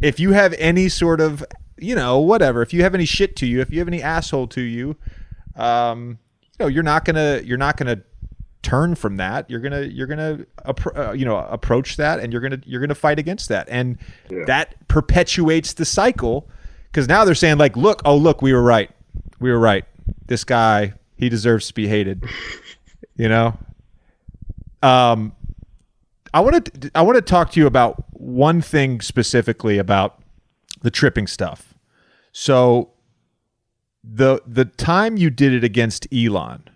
if you have any sort of, whatever, if you have any shit to you, if you have any asshole to you, you're not gonna turn from that. You're gonna approach that, and you're gonna fight against that, and that perpetuates the cycle, because now they're saying like, look, we were right. This guy, he deserves to be hated. I want to talk to you about one thing specifically about the tripping stuff. So the time you did it against Elon,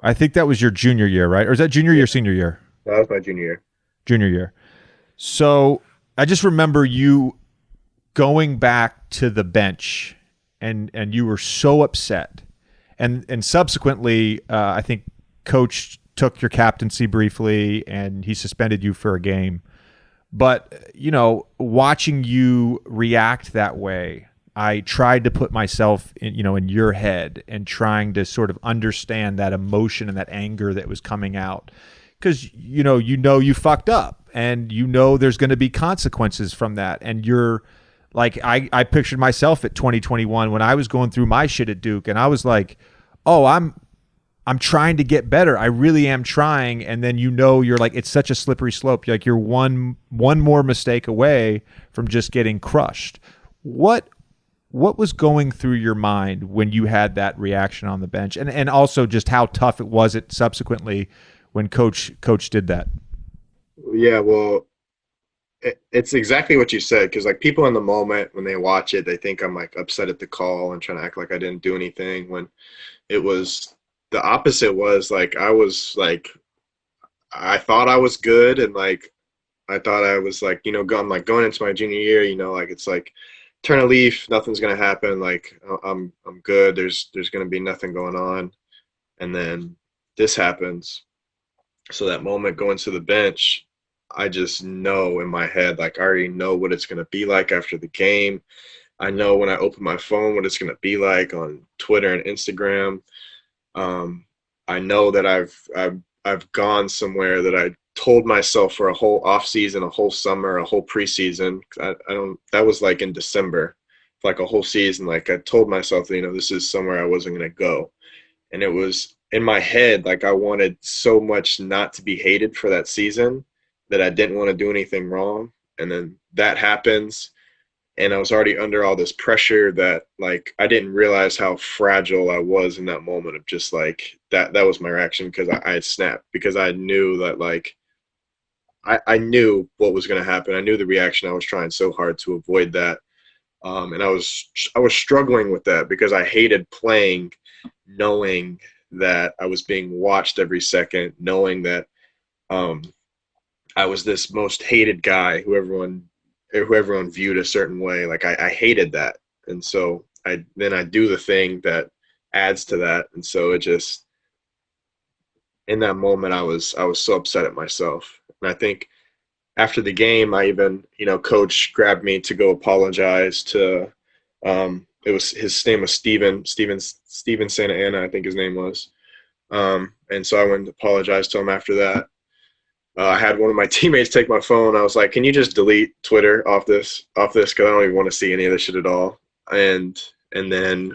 I think that was your junior year, right? Or is that junior year, senior year? That was my junior year. Junior year. So I just remember you going back to the bench, and you were so upset, and subsequently, I think Coach took your captaincy briefly, and he suspended you for a game. But, watching you react that way, I tried to put myself in your head, and trying to sort of understand that emotion and that anger that was coming out. Because, you fucked up, and there's going to be consequences from that. And you're like, I pictured myself at 2021 when I was going through my shit at Duke, and I was like, oh, I'm trying to get better. I really am trying. And then you're like, it's such a slippery slope. You're one more mistake away from just getting crushed. What was going through your mind when you had that reaction on the bench? And also just how tough it was subsequently when coach did that? Yeah, well, it's exactly what you said, because like people in the moment when they watch it, they think I'm like upset at the call and trying to act like I didn't do anything, when it was the opposite. Was like I thought I was good, and like I thought I was like, I'm like going into my junior year, like it's like turn a leaf, nothing's gonna happen, like I'm good, there's gonna be nothing going on. And then this happens. So that moment going to the bench, I just know in my head, like I already know what it's gonna be like after the game. I know when I open my phone what it's gonna be like on Twitter and Instagram. I know that I've gone somewhere that I told myself for a whole off season, a whole summer, a whole preseason. That was like in December, like a whole season. Like I told myself that, this is somewhere I wasn't going to go. And it was in my head, like I wanted so much not to be hated for that season that I didn't want to do anything wrong. And then that happens. And I was already under all this pressure that like I didn't realize how fragile I was in that moment of just like that was my reaction, because I had snapped, because I knew that like I knew what was going to happen. I knew the reaction. I was trying so hard to avoid that. And I was struggling with that, because I hated playing knowing that I was being watched every second, knowing that I was this most hated guy who everyone viewed a certain way. Like I hated that. And so I do the thing that adds to that. And so it just, in that moment, I was so upset at myself. And I think after the game, I even, coach grabbed me to go apologize to, his name was Steven Santa Ana, I think his name was. And so I went and apologized to him after that. I had one of my teammates take my phone. I was like, can you just delete Twitter off this? Because I don't even want to see any of this shit at all. And then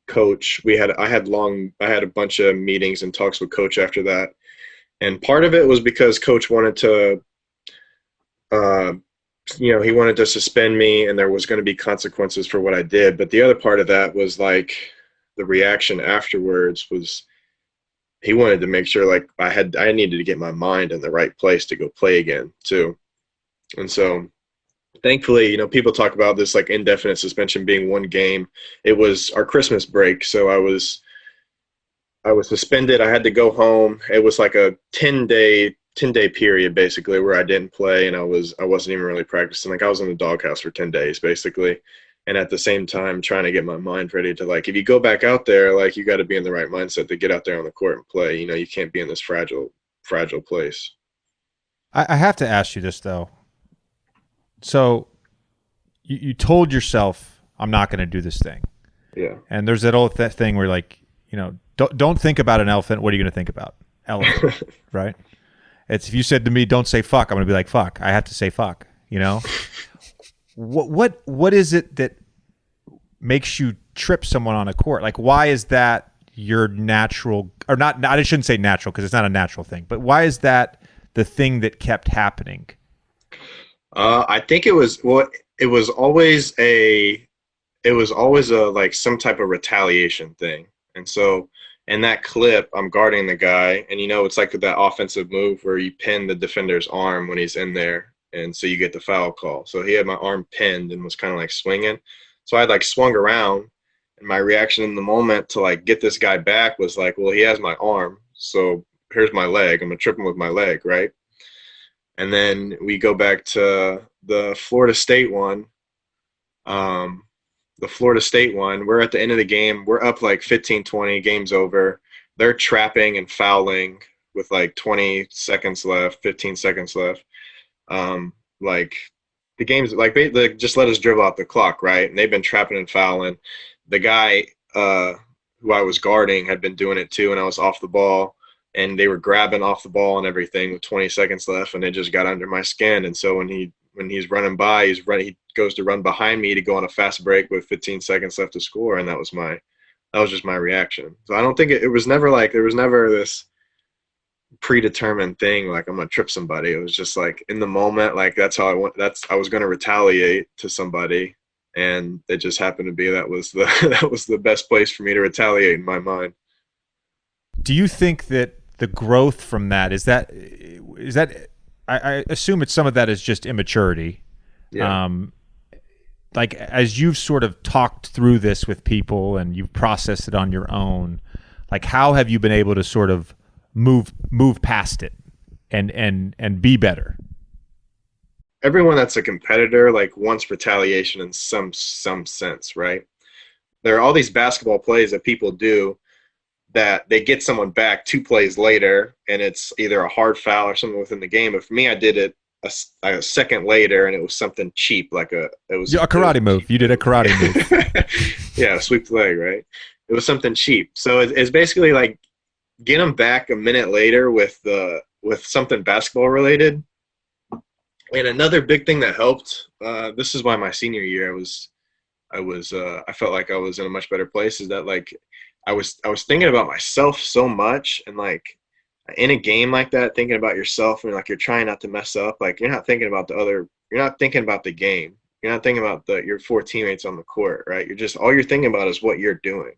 coach, I had a bunch of meetings and talks with coach after that. And part of it was because coach wanted to, he wanted to suspend me, and there was going to be consequences for what I did. But the other part of that was like the reaction afterwards was, he wanted to make sure like I needed to get my mind in the right place to go play again too. And so thankfully, people talk about this like indefinite suspension being one game. It was our Christmas break. So I was suspended. I had to go home. It was like a 10-day period basically where I didn't play, and I wasn't even really practicing. Like I was in the doghouse for 10 days basically. And at the same time, trying to get my mind ready to, like, if you go back out there, like, you got to be in the right mindset to get out there on the court and play. You can't be in this fragile place. I have to ask you this, though. So you told yourself, I'm not going to do this thing. Yeah. And there's that old thing where, like, don't think about an elephant. What are you going to think about? Elephant, right? It's if you said to me, don't say fuck, I'm going to be like, fuck. I have to say fuck. you know? What is it that makes you trip someone on a court? Like, why is that your natural, or not, I shouldn't say natural because it's not a natural thing, but why is that the thing that kept happening? I think it was, well, it was always a like some type of retaliation thing. And so in that clip, I'm guarding the guy, and it's like that offensive move where you pin the defender's arm when he's in there, and so you get the foul call. So he had my arm pinned and was kind of like swinging. So I like swung around, and my reaction in the moment to like get this guy back was like, well, he has my arm, so here's my leg. I'm gonna trip him with my leg, right? And then we go back to the Florida State one. We're at the end of the game. We're up like 15-20, game's over. They're trapping and fouling with like 20 seconds left, 15 seconds left. Like the game's like they just let us dribble out the clock, right? And they've been trapping and fouling. The guy who I was guarding had been doing it too, and I was off the ball. And they were grabbing off the ball and everything with 20 seconds left, and it just got under my skin. And so when he's running by, he goes to run behind me to go on a fast break with 15 seconds left to score, and that was just my reaction. So I don't think it was never like there was never this predetermined thing like I'm gonna trip somebody. It was just like in the moment, like that's how I was gonna retaliate to somebody, and it just happened to be that was the best place for me to retaliate in my mind. Do you think that the growth from that is that I assume some of that is just immaturity. Yeah. Like as you've sort of talked through this with people and you've processed it on your own, like how have you been able to sort of move past it and be better? Everyone that's a competitor like wants retaliation in some sense, right? There are all these basketball plays that people do that they get someone back 2 plays later, and it's either a hard foul or something within the game. But for me, I did it a second later, and it was something cheap, like it was a karate move. You did a karate move. Yeah, sweep the leg, right? It was something cheap. So it's basically like get them back a minute later with something basketball related. And another big thing that helped, this is why my senior year I felt like I was in a much better place, is that like I was thinking about myself so much, and like in a game like that, thinking about yourself and like you're trying not to mess up. Like you're not thinking about you're not thinking about the game. You're not thinking about your 4 teammates on the court, right? All you're thinking about is what you're doing.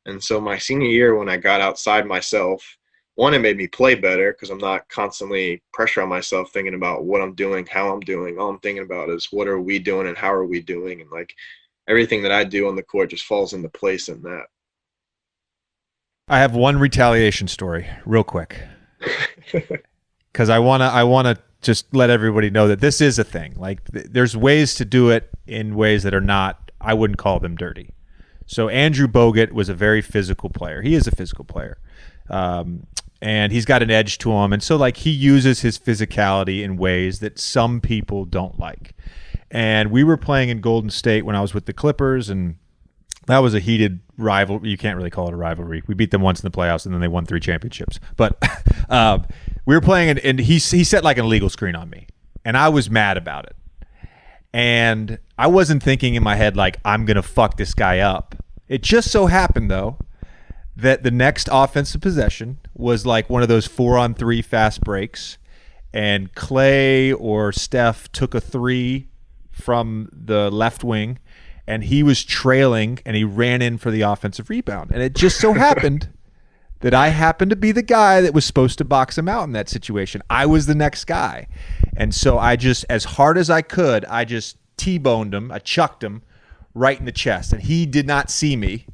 And so my senior year, when I got outside myself, one, it made me play better because I'm not constantly pressure on myself thinking about what I'm doing, how I'm doing. All I'm thinking about is what are we doing and how are we doing, and like everything that I do on the court just falls into place in that. I have one retaliation story real quick because I want to just let everybody know that this is a thing. Like there's ways to do it in ways that are not, I wouldn't call them dirty. So Andrew Bogut was a very physical player. He is a physical player. And he's got an edge to him. And so like he uses his physicality in ways that some people don't like. And we were playing in Golden State when I was with the Clippers, and that was a heated rivalry. You can't really call it a rivalry. We beat them once in the playoffs, and then they won 3 championships. But we were playing, and he set like an illegal screen on me, and I was mad about it. And I wasn't thinking in my head like, I'm going to fuck this guy up. It just so happened, though, that the next offensive possession was like one of those 4-on-3 fast breaks, and Clay or Steph took a 3 from the left wing, and he was trailing, and he ran in for the offensive rebound. And it just so happened that I happened to be the guy that was supposed to box him out in that situation. I was the next guy. And so I just, as hard as I could, I just T-boned him. I chucked him right in the chest. And he did not see me.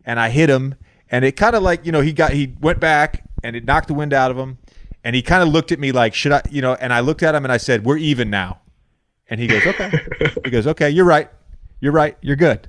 And I hit him. And it kind of like, he went back, and it knocked the wind out of him. And he kind of looked at me like, should I, and I looked at him and I said, we're even now. And he goes, okay. He goes, okay, you're right. You're right. You're good.